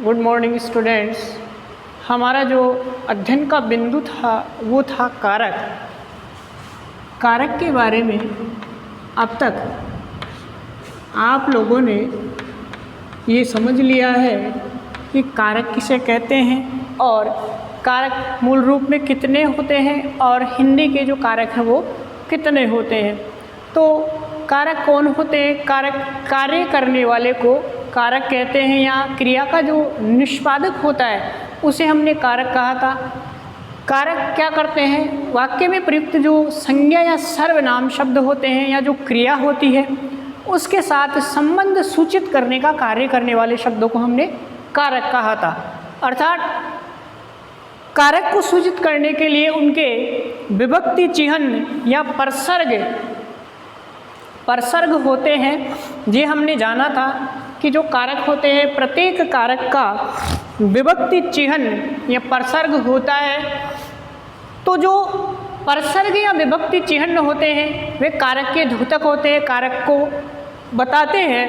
Good morning students. हमारा जो अध्ययन का बिंदु था वो था कारक। कारक के बारे में अब तक आप लोगों ने ये समझ लिया है कि कारक किसे कहते हैं और कारक मूल रूप में कितने होते हैं और हिंदी के जो कारक हैं वो कितने होते हैं। तो कारक कौन होते हैं? कारक कार्य करने वाले को कारक कहते हैं, या क्रिया का जो निष्पादक होता है उसे हमने कारक कहा था। कारक क्या करते हैं? वाक्य में प्रयुक्त जो संज्ञा या सर्वनाम शब्द होते हैं या जो क्रिया होती है उसके साथ संबंध सूचित करने का कार्य करने वाले शब्दों को हमने कारक कहा था। अर्थात कारक को सूचित करने के लिए उनके विभक्ति चिह्न या परसर्ग होते हैं। ये हमने जाना था कि जो कारक होते हैं प्रत्येक कारक का विभक्ति चिह्न या परसर्ग होता है। तो जो परसर्ग या विभक्ति चिह्न होते हैं वे कारक के द्योतक होते हैं, कारक को बताते हैं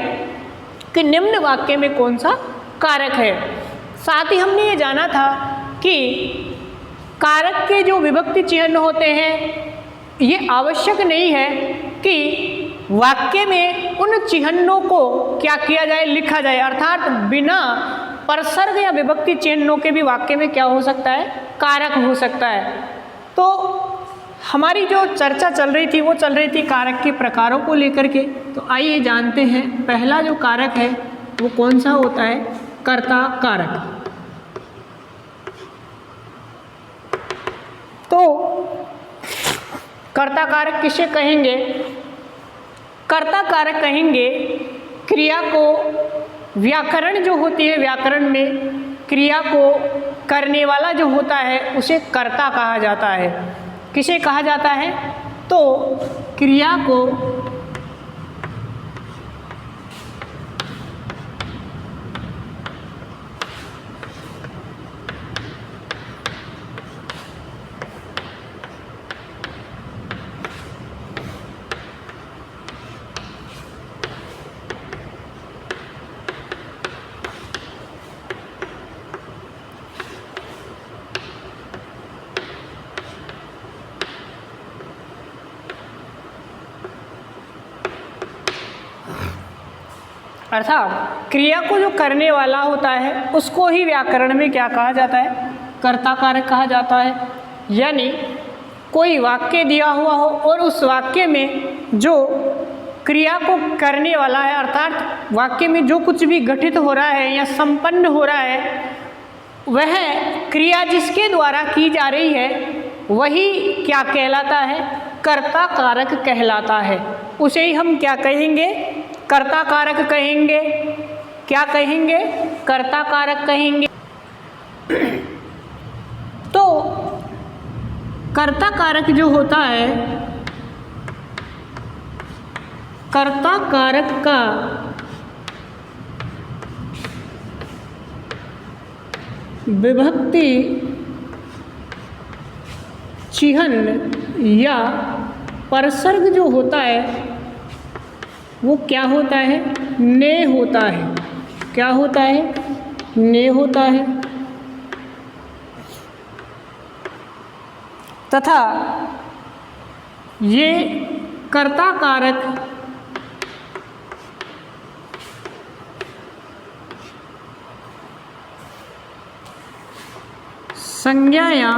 कि निम्न वाक्य में कौन सा कारक है। साथ ही हमने ये जाना था कि कारक के जो विभक्ति चिह्न होते हैं ये आवश्यक नहीं है कि वाक्य में उन चिह्नों को क्या किया जाए, लिखा जाए। अर्थात बिना परसर्ग या विभक्ति चिह्नों के भी वाक्य में क्या हो सकता है? कारक हो सकता है। तो हमारी जो चर्चा चल रही थी वो चल रही थी कारक के प्रकारों को लेकर के। तो आइए जानते हैं पहला जो कारक है वो कौन सा होता है? कर्ता कारक। तो कर्ता कारक किसे कहेंगे? कर्ता कारक कहेंगे क्रिया को, व्याकरण जो होती है व्याकरण में क्रिया को करने वाला जो होता है उसे कर्ता कहा जाता है। किसे कहा जाता है? तो क्रिया को अर्थात क्रिया को जो करने वाला होता है उसको ही व्याकरण में क्या कहा जाता है? कर्ता कारक कहा जाता है। यानी कोई वाक्य दिया हुआ हो और उस वाक्य में जो क्रिया को करने वाला है, अर्थात वाक्य में जो कुछ भी घटित हो रहा है या संपन्न हो रहा है वह क्रिया जिसके द्वारा की जा रही है वही क्या कहलाता है? कर्ता कारक कहलाता है। उसे ही हम क्या कहेंगे? कर्ता कारक कहेंगे। क्या कहेंगे? कर्ता कारक कहेंगे। तो कर्ता कारक जो होता है, कर्ता कारक का विभक्ति चिह्न या परसर्ग जो होता है वो क्या होता है? ने होता है। क्या होता है? ने होता है। तथा ये कर्ता कारक संज्ञा या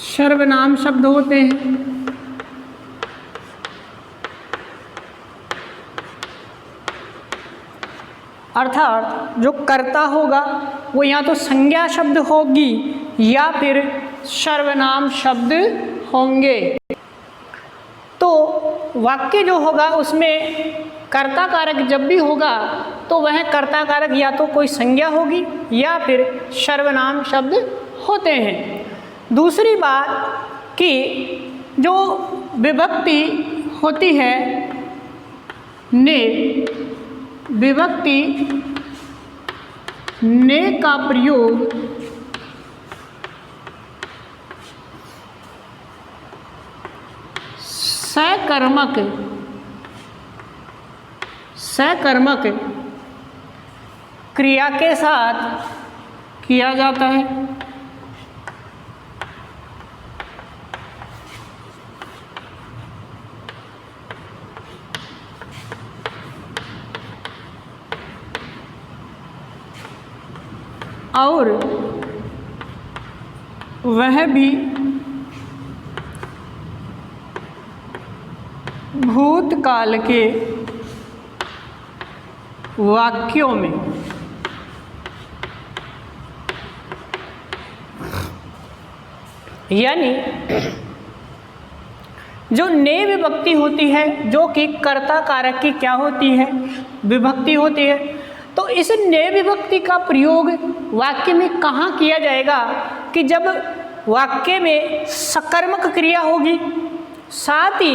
सर्वनाम शब्द होते हैं। अर्थात जो कर्ता होगा वो या तो संज्ञा शब्द होगी या फिर सर्वनाम शब्द होंगे। तो वाक्य जो होगा उसमें कर्ता कारक जब भी होगा तो वह कर्ता कारक या तो कोई संज्ञा होगी या फिर सर्वनाम शब्द होते हैं। दूसरी बात कि जो विभक्ति होती है ने, विभक्ति ने का प्रयोग सकर्मक सकर्मक क्रिया के साथ किया जाता है। और वह भी भूतकाल के वाक्यों में यानी जो ने विभक्ति होती है, जो कि कर्ता कारक की क्या होती है, विभक्ति होती है, तो इस ने विभक्ति का प्रयोग वाक्य में कहाँ किया जाएगा कि जब वाक्य में सकर्मक क्रिया होगी, साथ ही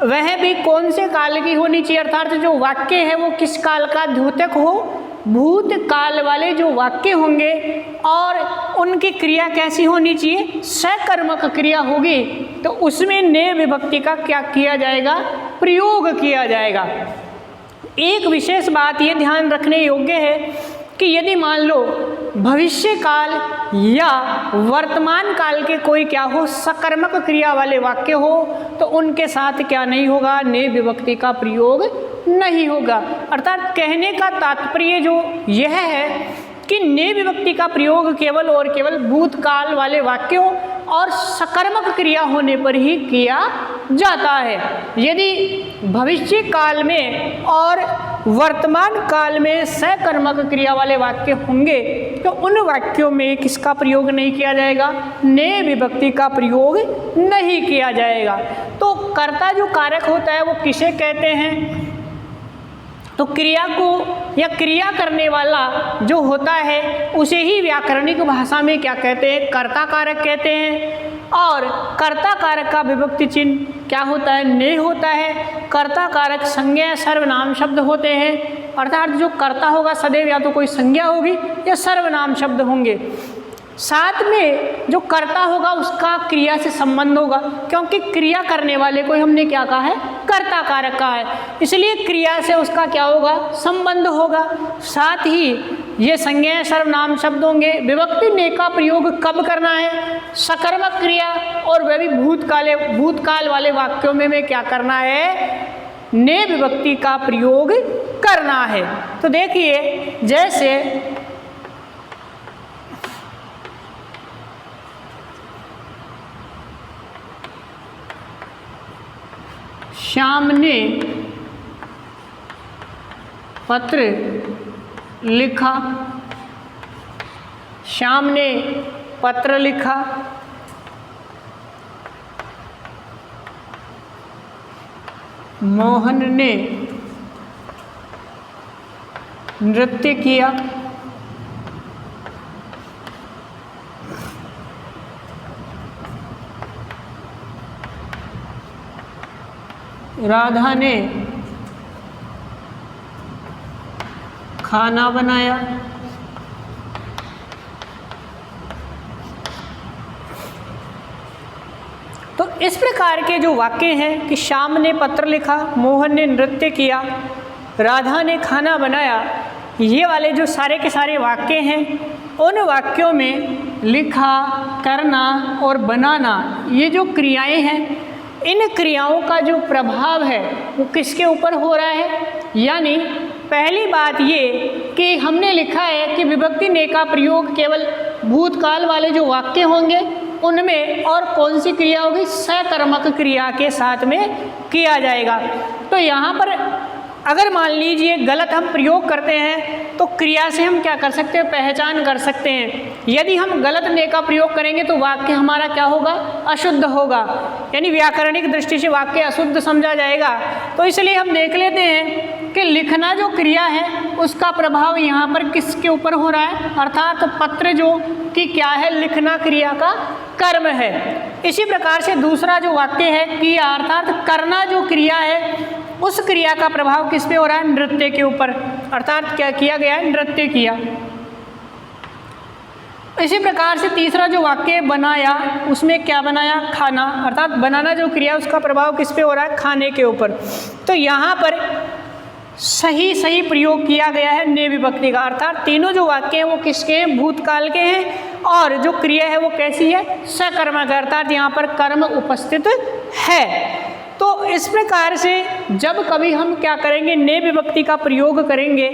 वह भी कौन से काल की होनी चाहिए, अर्थात जो वाक्य है वो किस काल का द्योतक हो, भूतकाल वाले जो वाक्य होंगे और उनकी क्रिया कैसी होनी चाहिए, सकर्मक क्रिया होगी, तो उसमें ने विभक्ति का क्या किया जाएगा, प्रयोग किया जाएगा। एक विशेष बात ये ध्यान रखने योग्य है कि यदि मान लो भविष्य काल या वर्तमान काल के कोई क्या हो, सकर्मक क्रिया वाले वाक्य हो, तो उनके साथ क्या नहीं होगा, ने विभक्ति का प्रयोग नहीं होगा। अर्थात कहने का तात्पर्य जो यह है कि ने विभक्ति का प्रयोग केवल और केवल भूतकाल वाले वाक्यों और सकर्मक क्रिया होने पर ही किया जाता है। यदि भविष्य काल में और वर्तमान काल में सकर्मक क्रिया वाले वाक्य होंगे तो उन वाक्यों में किसका प्रयोग नहीं किया जाएगा, ने विभक्ति का प्रयोग नहीं किया जाएगा। तो कर्ता जो कारक होता है वो किसे कहते हैं, तो क्रिया को या क्रिया करने वाला जो होता है उसे ही व्याकरणिक भाषा में क्या कहते हैं, कर्ता कारक कहते हैं। और कर्ता कारक का विभक्ति चिन्ह क्या होता है, ने होता है। कर्ता कारक संज्ञा सर्वनाम शब्द होते हैं, अर्थात जो कर्ता होगा सदैव या तो कोई संज्ञा होगी या सर्वनाम शब्द होंगे। साथ में जो कर्ता होगा उसका क्रिया से संबंध होगा, क्योंकि क्रिया करने वाले को हमने क्या कहा है, कर्ता कारक कहा है, इसलिए क्रिया से उसका क्या होगा, संबंध होगा। साथ ही ये संज्ञा सर्वनाम शब्द होंगे। विभक्ति ने का प्रयोग कब करना है, सकर्मक क्रिया, और वह भी भूतकाल वाले वाक्यों में क्या करना है, ने विभक्ति का प्रयोग करना है। तो देखिए जैसे श्याम ने पत्र लिखा, श्याम ने पत्र लिखा, मोहन ने नृत्य किया, राधा ने खाना बनाया, तो इस प्रकार के जो वाक्य हैं कि श्याम ने पत्र लिखा, मोहन ने नृत्य किया, राधा ने खाना बनाया, ये वाले जो सारे के सारे वाक्य हैं, उन वाक्यों में लिखा, करना और बनाना ये जो क्रियाएं हैं, इन क्रियाओं का जो प्रभाव है वो किसके ऊपर हो रहा है। यानी पहली बात ये कि हमने लिखा है कि विभक्ति ने का प्रयोग केवल भूतकाल वाले जो वाक्य होंगे उनमें, और कौन सी क्रिया होगी, सकर्मक क्रिया के साथ में किया जाएगा। तो यहाँ पर अगर मान लीजिए गलत हम प्रयोग करते हैं तो क्रिया से हम क्या कर सकते हैं, पहचान कर सकते हैं। यदि हम गलत ने का प्रयोग करेंगे तो वाक्य हमारा क्या होगा, अशुद्ध होगा, यानी व्याकरणिक दृष्टि से वाक्य अशुद्ध समझा जाएगा। तो इसलिए हम देख लेते हैं कि लिखना जो क्रिया है उसका प्रभाव यहाँ पर किसके ऊपर हो रहा है, अर्थात पत्र जो कि क्या है, लिखना क्रिया का कर्म है। इसी प्रकार से दूसरा जो वाक्य है किया, अर्थात करना जो क्रिया है उस क्रिया का प्रभाव किस पे हो रहा है, नृत्य के ऊपर, अर्थात क्या किया गया है, नृत्य किया। इसी प्रकार से तीसरा जो वाक्य बनाया, उसमें क्या बनाया, खाना, अर्थात बनाना जो क्रिया उसका प्रभाव किस पे हो रहा है, खाने के ऊपर। तो यहाँ पर सही सही प्रयोग किया गया है ने विभक्ति का, अर्थात तीनों जो वाक्य हैं वो किसके हैं, भूतकाल के हैं, और जो क्रिया है वो कैसी है, सकर्मक, अर्थात यहाँ पर कर्म उपस्थित है। तो इस प्रकार से जब कभी हम क्या करेंगे, ने विभक्ति का प्रयोग करेंगे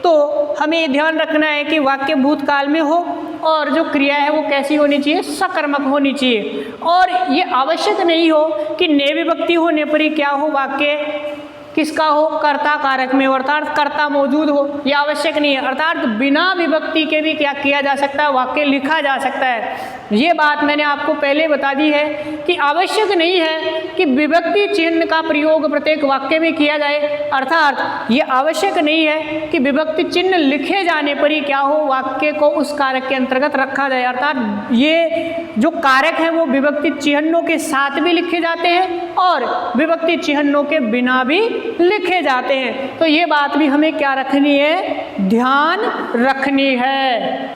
तो हमें ये ध्यान रखना है कि वाक्य भूतकाल में हो और जो क्रिया है वो कैसी होनी चाहिए, सकर्मक होनी चाहिए। और ये आवश्यक नहीं हो कि ने विभक्ति होने पर ही क्या हो, वाक्य किसका हो, कर्ता कारक में हो, अर्थात कर्ता मौजूद हो, यह आवश्यक नहीं है। अर्थात बिना विभक्ति के भी क्या किया जा सकता है, वाक्य लिखा जा सकता है। ये बात मैंने आपको पहले बता दी है कि आवश्यक नहीं है कि विभक्ति चिन्ह का प्रयोग प्रत्येक वाक्य में किया जाए, अर्थात ये आवश्यक नहीं है कि विभक्ति चिन्ह लिखे जाने पर ही क्या हो, वाक्य को उस कारक के अंतर्गत रखा जाए। अर्थात ये जो कारक हैं वो विभक्ति चिन्हों के साथ भी लिखे जाते हैं और विभक्ति चिन्हों के बिना भी लिखे जाते हैं। तो ये बात भी हमें क्या रखनी है, ध्यान रखनी है।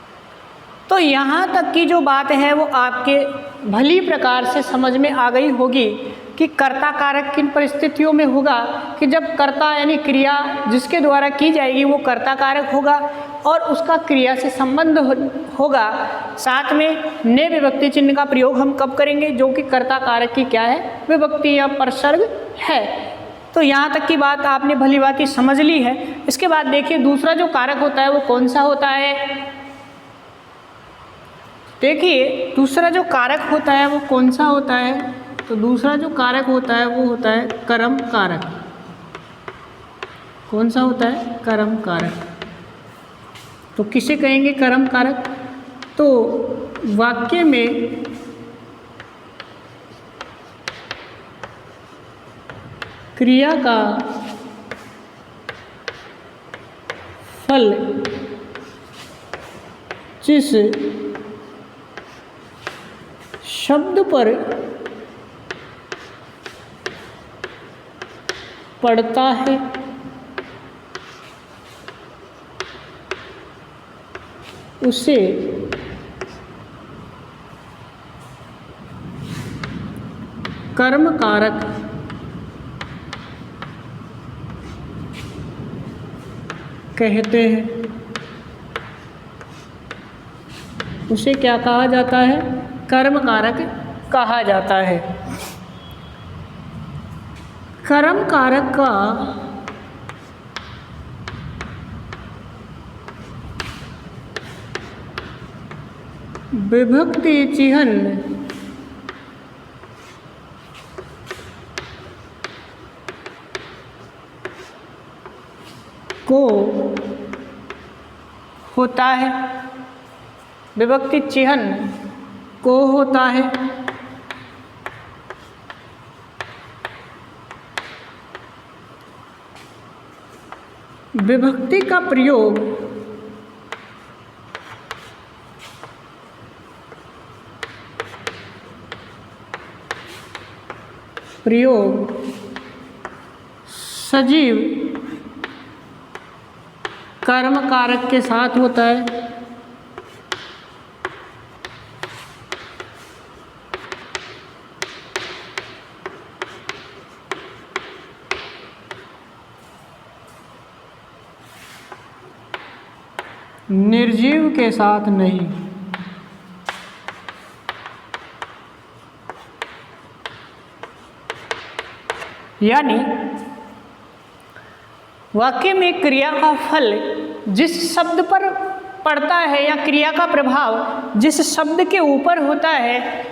तो यहाँ तक की जो बात है वो आपके भली प्रकार से समझ में आ गई होगी कि कर्ता कारक किन परिस्थितियों में होगा, कि जब कर्ता यानी क्रिया जिसके द्वारा की जाएगी वो कर्ता कारक होगा और उसका क्रिया से संबंध होगा। साथ में ने विभक्ति चिन्ह का प्रयोग हम कब करेंगे, जो कि कर्ता कारक की क्या है, विभक्ति या परसर्ग है। तो यहाँ तक की बात आपने भली बात ही समझ ली है। इसके बाद देखिए दूसरा जो कारक होता है वो कौन सा होता है। देखिए दूसरा जो कारक होता है वो कौन सा होता है, तो दूसरा जो कारक होता है वो होता है कर्म कारक। कौन सा होता है, कर्म कारक। तो किसे कहेंगे कर्म कारक, तो वाक्य में क्रिया का फल जिस शब्द पर पड़ता है उसे कर्म कारक कहते हैं। उसे क्या कहा जाता है, कर्म कारक कहा जाता है। कर्म कारक का विभक्ति चिह्न को होता है, विभक्ति चिह्न को होता है विभक्ति का प्रयोग सजीव कर्म कारक के साथ होता है। निर्जीव के साथ नहीं। यानी वाक्य में क्रिया का फल जिस शब्द पर पड़ता है या क्रिया का प्रभाव जिस शब्द के ऊपर होता है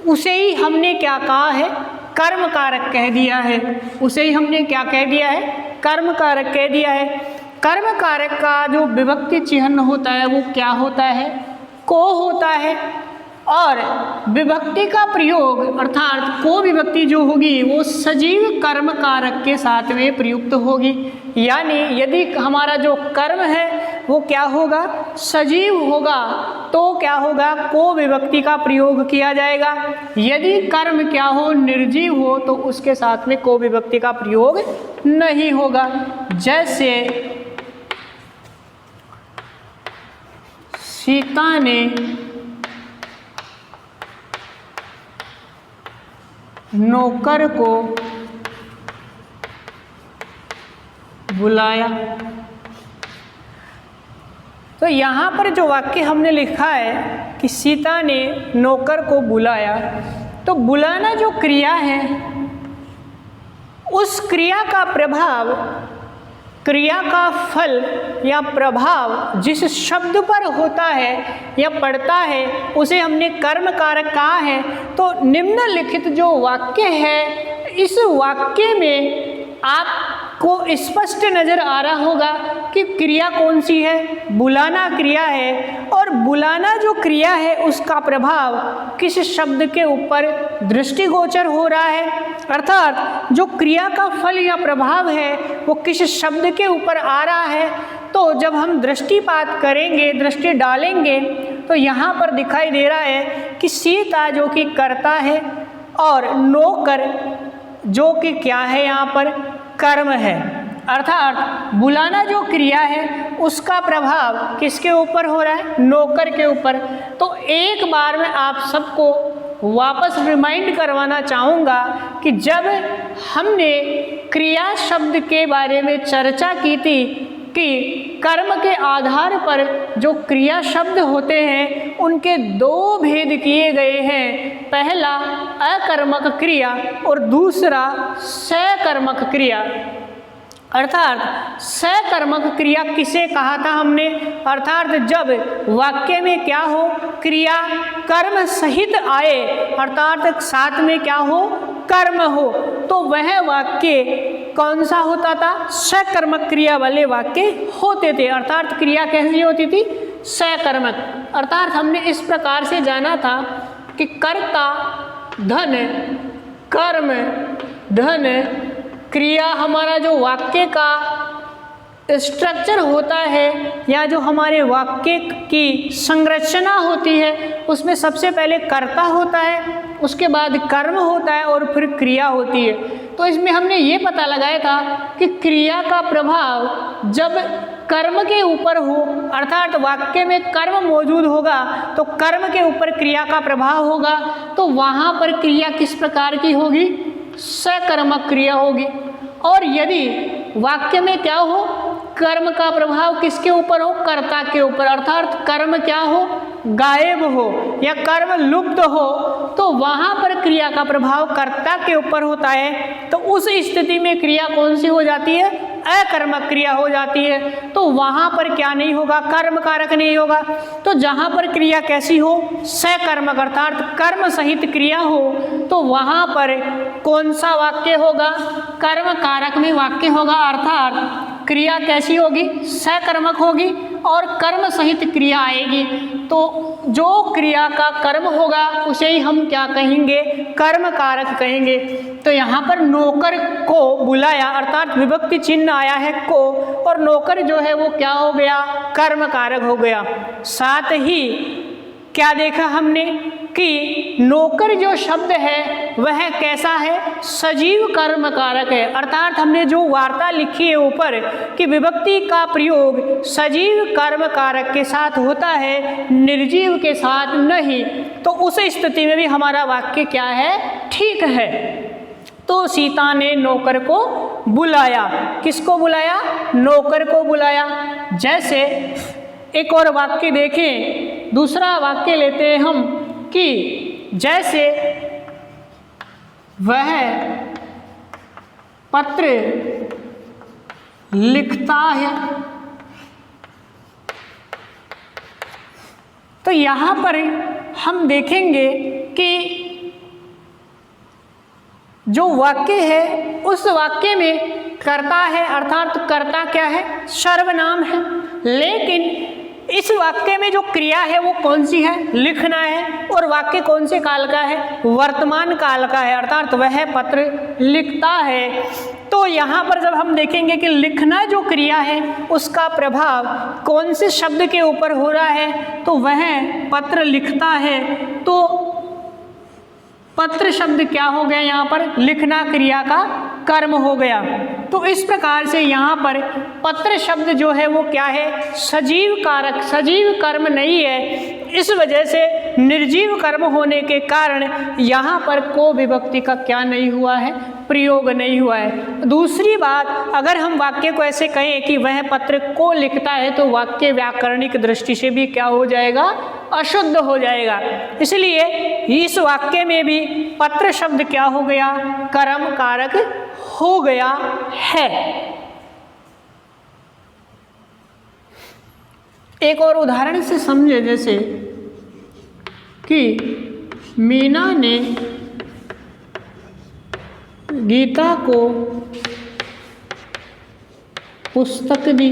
उसे ही हमने क्या कहा है, कर्म कारक कह दिया है। उसे ही हमने क्या कह दिया है, कर्म कारक कह दिया है। कर्म कारक का जो विभक्ति चिह्न होता है वो क्या होता है, को होता है। और विभक्ति का प्रयोग अर्थात को विभक्ति जो होगी वो सजीव कर्म कारक के साथ में प्रयुक्त होगी। यानी यदि हमारा जो कर्म है वो क्या होगा, सजीव होगा, तो क्या होगा, को विभक्ति का प्रयोग किया जाएगा। यदि कर्म क्या हो, निर्जीव हो, तो उसके साथ में को विभक्ति का प्रयोग नहीं होगा। जैसे सीता ने नौकर को बुलाया। तो यहाँ पर जो वाक्य हमने लिखा है कि सीता ने नौकर को बुलाया, तो बुलाना जो क्रिया है, उस क्रिया का प्रभाव, क्रिया का फल या प्रभाव जिस शब्द पर होता है या पड़ता है उसे हमने कर्म कारक कहा है। तो निम्नलिखित जो वाक्य है, इस वाक्य में आपको स्पष्ट नजर आ रहा होगा कि क्रिया कौन सी है, बुलाना क्रिया है। और बुलाना जो क्रिया है उसका प्रभाव किस शब्द के ऊपर दृष्टिगोचर हो रहा है, अर्थात जो क्रिया का फल या प्रभाव है वो किस शब्द के ऊपर आ रहा है। तो जब हम दृष्टिपात करेंगे, दृष्टि डालेंगे, तो यहाँ पर दिखाई दे रहा है कि सीता जो कि कर्ता है और नौकर जो कि क्या है, यहाँ पर कर्म है। अर्थात बुलाना जो क्रिया है उसका प्रभाव किसके ऊपर हो रहा है, नौकर के ऊपर। तो एक बार मैं आप सबको वापस रिमाइंड करवाना चाहूँगा कि जब हमने क्रिया शब्द के बारे में चर्चा की थी कि कर्म के आधार पर जो क्रिया शब्द होते हैं उनके दो भेद किए गए हैं, पहला अकर्मक क्रिया और दूसरा सकर्मक क्रिया। अर्थात सकर्मक क्रिया किसे कहा था हमने, अर्थात जब वाक्य में क्या हो, क्रिया कर्म सहित आए, अर्थात साथ में क्या हो, कर्म हो, तो वह वाक्य कौन सा होता था, सकर्मक क्रिया वाले वाक्य होते थे। अर्थात क्रिया कैसी होती थी, सकर्मक। अर्थात हमने इस प्रकार से जाना था कि कर्ता धन, कर्म धन, क्रिया हमारा जो वाक्य का स्ट्रक्चर होता है या जो हमारे वाक्य की संरचना होती है उसमें सबसे पहले कर्ता होता है, उसके बाद कर्म होता है और फिर क्रिया होती है। तो इसमें हमने ये पता लगाया था कि क्रिया का प्रभाव जब कर्म के ऊपर हो, अर्थात वाक्य में कर्म मौजूद होगा तो कर्म के ऊपर क्रिया का प्रभाव होगा, तो वहाँ पर क्रिया किस प्रकार की होगी, सकर्मक क्रिया होगी। और यदि वाक्य में क्या हो, कर्म का प्रभाव किसके ऊपर हो, कर्ता के ऊपर, अर्थात कर्म क्या हो, गायब हो या कर्म लुप्त हो, तो वहाँ पर क्रिया का प्रभाव कर्ता के ऊपर होता है। तो उस स्थिति में क्रिया कौन सी हो जाती है, अकर्मक क्रिया हो जाती है। तो वहाँ पर क्या नहीं होगा, कर्म कारक नहीं होगा। तो जहाँ पर क्रिया कैसी हो, सकर्मक अर्थात कर्म सहित क्रिया हो, तो वहाँ पर कौन सा वाक्य होगा, कर्म कारक में वाक्य होगा। अर्थात क्रिया कैसी होगी, सकर्मक होगी और कर्म सहित क्रिया आएगी। तो जो क्रिया का कर्म होगा उसे ही हम क्या कहेंगे, कर्म कारक कहेंगे। तो यहाँ पर नौकर को बुलाया, अर्थात विभक्ति चिन्ह आया है को, और नौकर जो है वो क्या हो गया, कर्म कारक हो गया। साथ ही क्या देखा हमने कि नौकर जो शब्द है वह कैसा है, सजीव कर्म कारक है। अर्थात हमने जो वार्ता लिखी है ऊपर कि विभक्ति का प्रयोग सजीव कर्म कारक के साथ होता है, निर्जीव के साथ नहीं, तो उस स्थिति में भी हमारा वाक्य क्या है, ठीक है। तो सीता ने नौकर को बुलाया, किसको बुलाया, नौकर को बुलाया। जैसे एक और वाक्य देखें, दूसरा वाक्य लेते हैं हम कि जैसे वह पत्र लिखता है, तो यहाँ पर हम देखेंगे कि जो वाक्य है उस वाक्य में कर्ता है, अर्थात कर्ता क्या है, सर्वनाम है। लेकिन इस वाक्य में जो क्रिया है वो कौन सी है, लिखना है। और वाक्य कौन से काल का है, वर्तमान काल का है, अर्थात वह पत्र लिखता है। तो यहाँ पर जब हम देखेंगे कि लिखना जो क्रिया है उसका प्रभाव कौन से शब्द के ऊपर हो रहा है, तो वह पत्र लिखता है। तो पत्र शब्द क्या हो गया, यहाँ पर लिखना क्रिया का कर्म हो गया। तो इस प्रकार से यहाँ पर पत्र शब्द जो है वो क्या है, सजीव कारक, सजीव कर्म नहीं है। इस वजह से निर्जीव कर्म होने के कारण यहाँ पर को विभक्ति का क्या नहीं हुआ है, प्रयोग नहीं हुआ है। दूसरी बात, अगर हम वाक्य को ऐसे कहें कि वह पत्र को लिखता है तो वाक्य व्याकरणिक दृष्टि से भी क्या हो जाएगा, अशुद्ध हो जाएगा। इसलिए इस वाक्य में भी पत्र शब्द क्या हो गया, कर्म कारक हो गया है। एक और उदाहरण से समझे, जैसे कि मीना ने गीता को पुस्तक दी।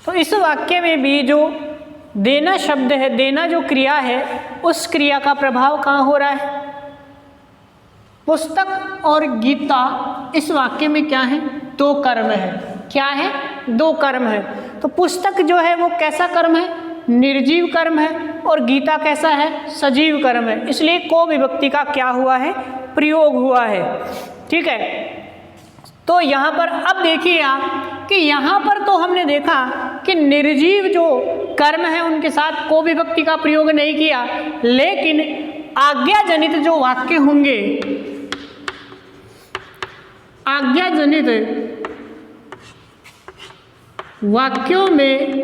तो इस वाक्य में भी जो देना शब्द है, देना जो क्रिया है, उस क्रिया का प्रभाव कहाँ हो रहा है, पुस्तक और गीता। इस वाक्य में क्या है, दो कर्म है। क्या है, दो कर्म है। तो पुस्तक जो है वो कैसा कर्म है, निर्जीव कर्म है, और गीता कैसा है, सजीव कर्म है। इसलिए को विभक्ति का क्या हुआ है, प्रयोग हुआ है। ठीक है। तो यहाँ पर अब देखिए आप कि यहाँ पर तो हमने देखा कि निर्जीव जो कर्म है उनके साथ को विभक्ति का प्रयोग नहीं किया, लेकिन आज्ञा जनित जो वाक्य होंगे, आज्ञा जनित वाक्यों में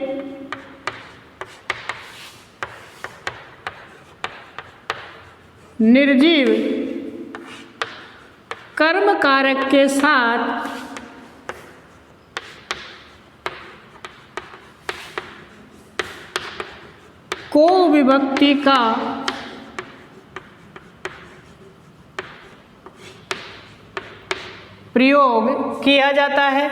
निर्जीव कर्म कारक के साथ को विभक्ति का प्रयोग किया जाता है।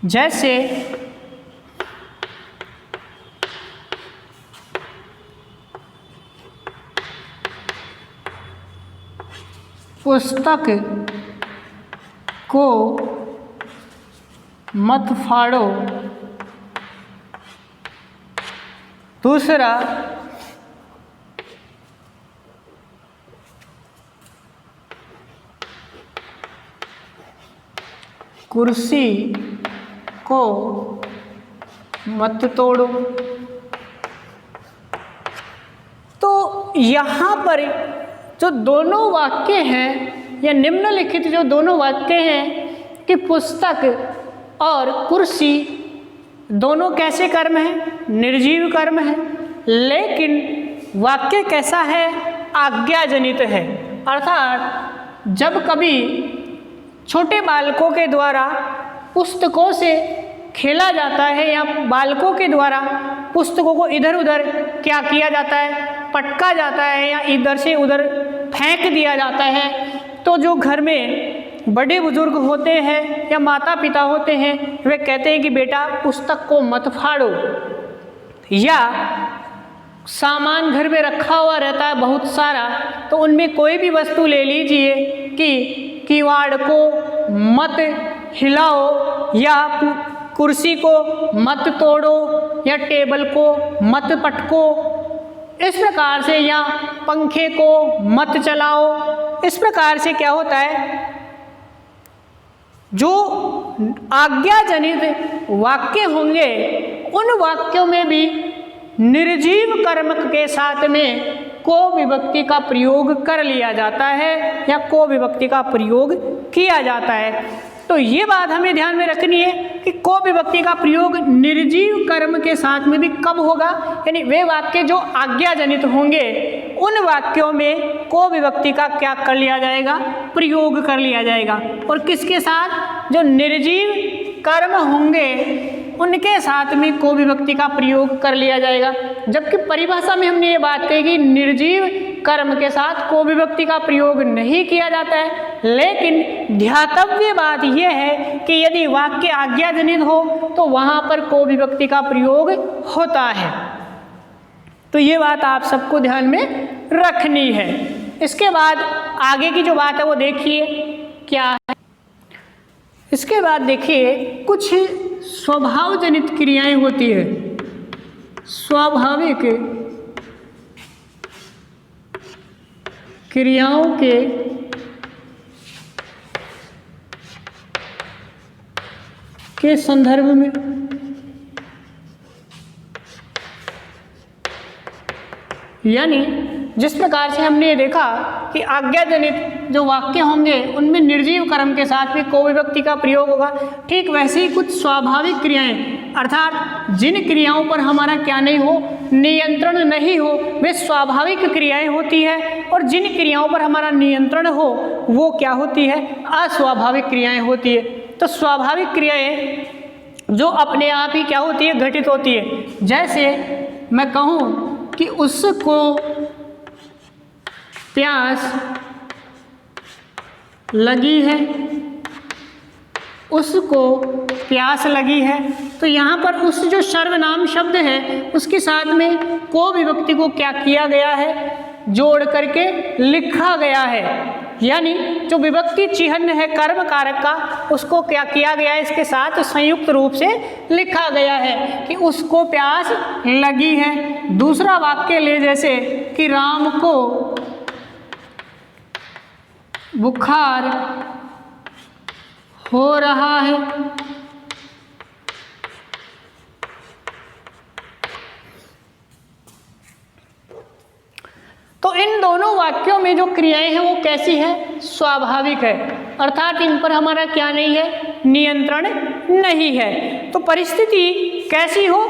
जैसे पुस्तक को मत फाड़ो। दूसरा, कुर्सी को मत तोड़ो। तो यहाँ पर जो दोनों वाक्य हैं, या निम्नलिखित जो दोनों वाक्य हैं कि पुस्तक और कुर्सी दोनों कैसे कर्म हैं, निर्जीव कर्म है, लेकिन वाक्य कैसा है, आज्ञाजनित है। अर्थात जब कभी छोटे बालकों के द्वारा पुस्तकों से खेला जाता है या बालकों के द्वारा पुस्तकों को इधर उधर क्या किया जाता है, पटका जाता है या इधर से उधर फेंक दिया जाता है, तो जो घर में बड़े बुजुर्ग होते हैं या माता पिता होते हैं वे कहते हैं कि बेटा पुस्तक को मत फाड़ो। या सामान घर में रखा हुआ रहता है बहुत सारा, तो उनमें कोई भी वस्तु ले लीजिए कि किवाड़ को मत हिलाओ, या कुर्सी को मत तोड़ो, या टेबल को मत पटको, इस प्रकार से, या पंखे को मत चलाओ। इस प्रकार से क्या होता है, जो आज्ञाजनित वाक्य होंगे उन वाक्यों में भी निर्जीव कर्म के साथ में को विभक्ति का प्रयोग कर लिया जाता है या को विभक्ति का प्रयोग किया जाता है। तो ये बात हमें ध्यान में रखनी है कि को विभक्ति का प्रयोग निर्जीव कर्म के साथ में भी कब होगा, यानी वे वाक्य जो आज्ञाजनित होंगे उन वाक्यों में को विभक्ति का क्या कर लिया जाएगा, प्रयोग कर लिया जाएगा। और किसके साथ, जो निर्जीव कर्म होंगे उनके साथ में को विभक्ति का प्रयोग कर लिया जाएगा। जबकि परिभाषा में हमने ये बात कही कि निर्जीव कर्म के साथ को विभक्ति का प्रयोग नहीं किया जाता है, लेकिन ध्यातव्य बात यह है कि यदि वाक्य आज्ञाजनित हो तो वहाँ पर को विभक्ति का प्रयोग होता है। तो ये बात आप सबको ध्यान में रखनी है। इसके बाद आगे की जो बात है वो देखिए क्या है। इसके बाद देखिए कुछ स्वभाव जनित क्रियाएं होती है, स्वाभाविक क्रियाओं के संदर्भ में यानी जिस प्रकार से हमने ये देखा कि आज्ञाजनित जो वाक्य होंगे उनमें निर्जीव कर्म के साथ भी को विभक्ति का प्रयोग होगा, ठीक वैसे ही कुछ स्वाभाविक क्रियाएं अर्थात जिन क्रियाओं पर हमारा क्या नहीं हो, नियंत्रण नहीं हो, वे स्वाभाविक क्रियाएं होती है, और जिन क्रियाओं पर हमारा नियंत्रण हो वो क्या होती है, अस्वाभाविक क्रियाएं होती है। तो स्वाभाविक क्रियाएं जो अपने आप ही क्या होती है, घटित होती है। जैसे मैं कहूँ कि उसको प्यास लगी है, उसको प्यास लगी है, तो यहाँ पर उस जो सर्वनाम शब्द है उसके साथ में को विभक्ति को क्या किया गया है, जोड़ करके लिखा गया है। यानी जो विभक्ति चिह्न है कर्म कारक का उसको क्या किया गया है, इसके साथ संयुक्त रूप से लिखा गया है कि उसको प्यास लगी है। दूसरा वाक्य ले जैसे कि राम को बुखार हो रहा है, तो इन दोनों वाक्यों में जो क्रियाएं हैं वो कैसी है, स्वाभाविक है, अर्थात इन पर हमारा क्या नहीं है, नियंत्रण नहीं है। तो परिस्थिति कैसी हो,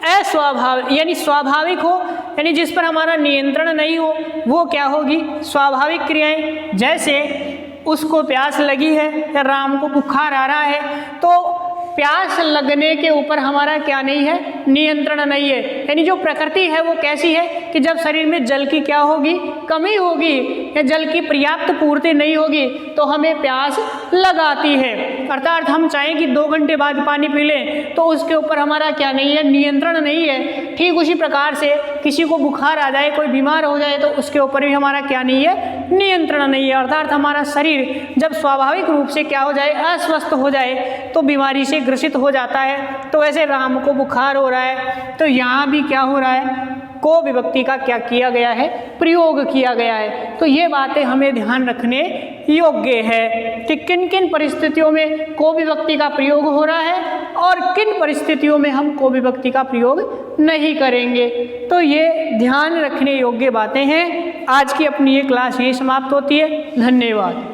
अस्वाभाविक यानी स्वाभाविक हो, यानी जिस पर हमारा नियंत्रण नहीं हो वो क्या होगी, स्वाभाविक क्रियाएं। जैसे उसको प्यास लगी है या राम को बुखार आ रहा है, तो प्यास लगने के ऊपर हमारा क्या नहीं है, नियंत्रण नहीं है। यानी जो प्रकृति है वो कैसी है कि जब शरीर में जल की क्या होगी, कमी होगी या जल की पर्याप्त पूर्ति नहीं होगी तो हमें प्यास लगाती है। अर्थात हम चाहें कि 2 घंटे बाद पानी पी लें तो उसके ऊपर हमारा क्या नहीं है, नियंत्रण नहीं है। ठीक उसी प्रकार से किसी को बुखार आ जाए, कोई बीमार हो जाए तो उसके ऊपर भी हमारा क्या नहीं है, नियंत्रण नहीं है। अर्थात हमारा शरीर जब स्वाभाविक रूप से क्या हो जाए, अस्वस्थ हो जाए तो बीमारी से ग्रसित हो जाता है। तो वैसे राम को बुखार हो रहा है, तो यहाँ भी क्या हो रहा है, को विभक्ति का क्या किया गया है, प्रयोग किया गया है। तो ये बातें हमें ध्यान रखने योग्य है कि किन किन परिस्थितियों में को विभक्ति का प्रयोग हो रहा है और किन परिस्थितियों में हम को विभक्ति का प्रयोग नहीं करेंगे। तो ये ध्यान रखने योग्य बातें हैं। आज की अपनी ये क्लास यही समाप्त होती है। धन्यवाद।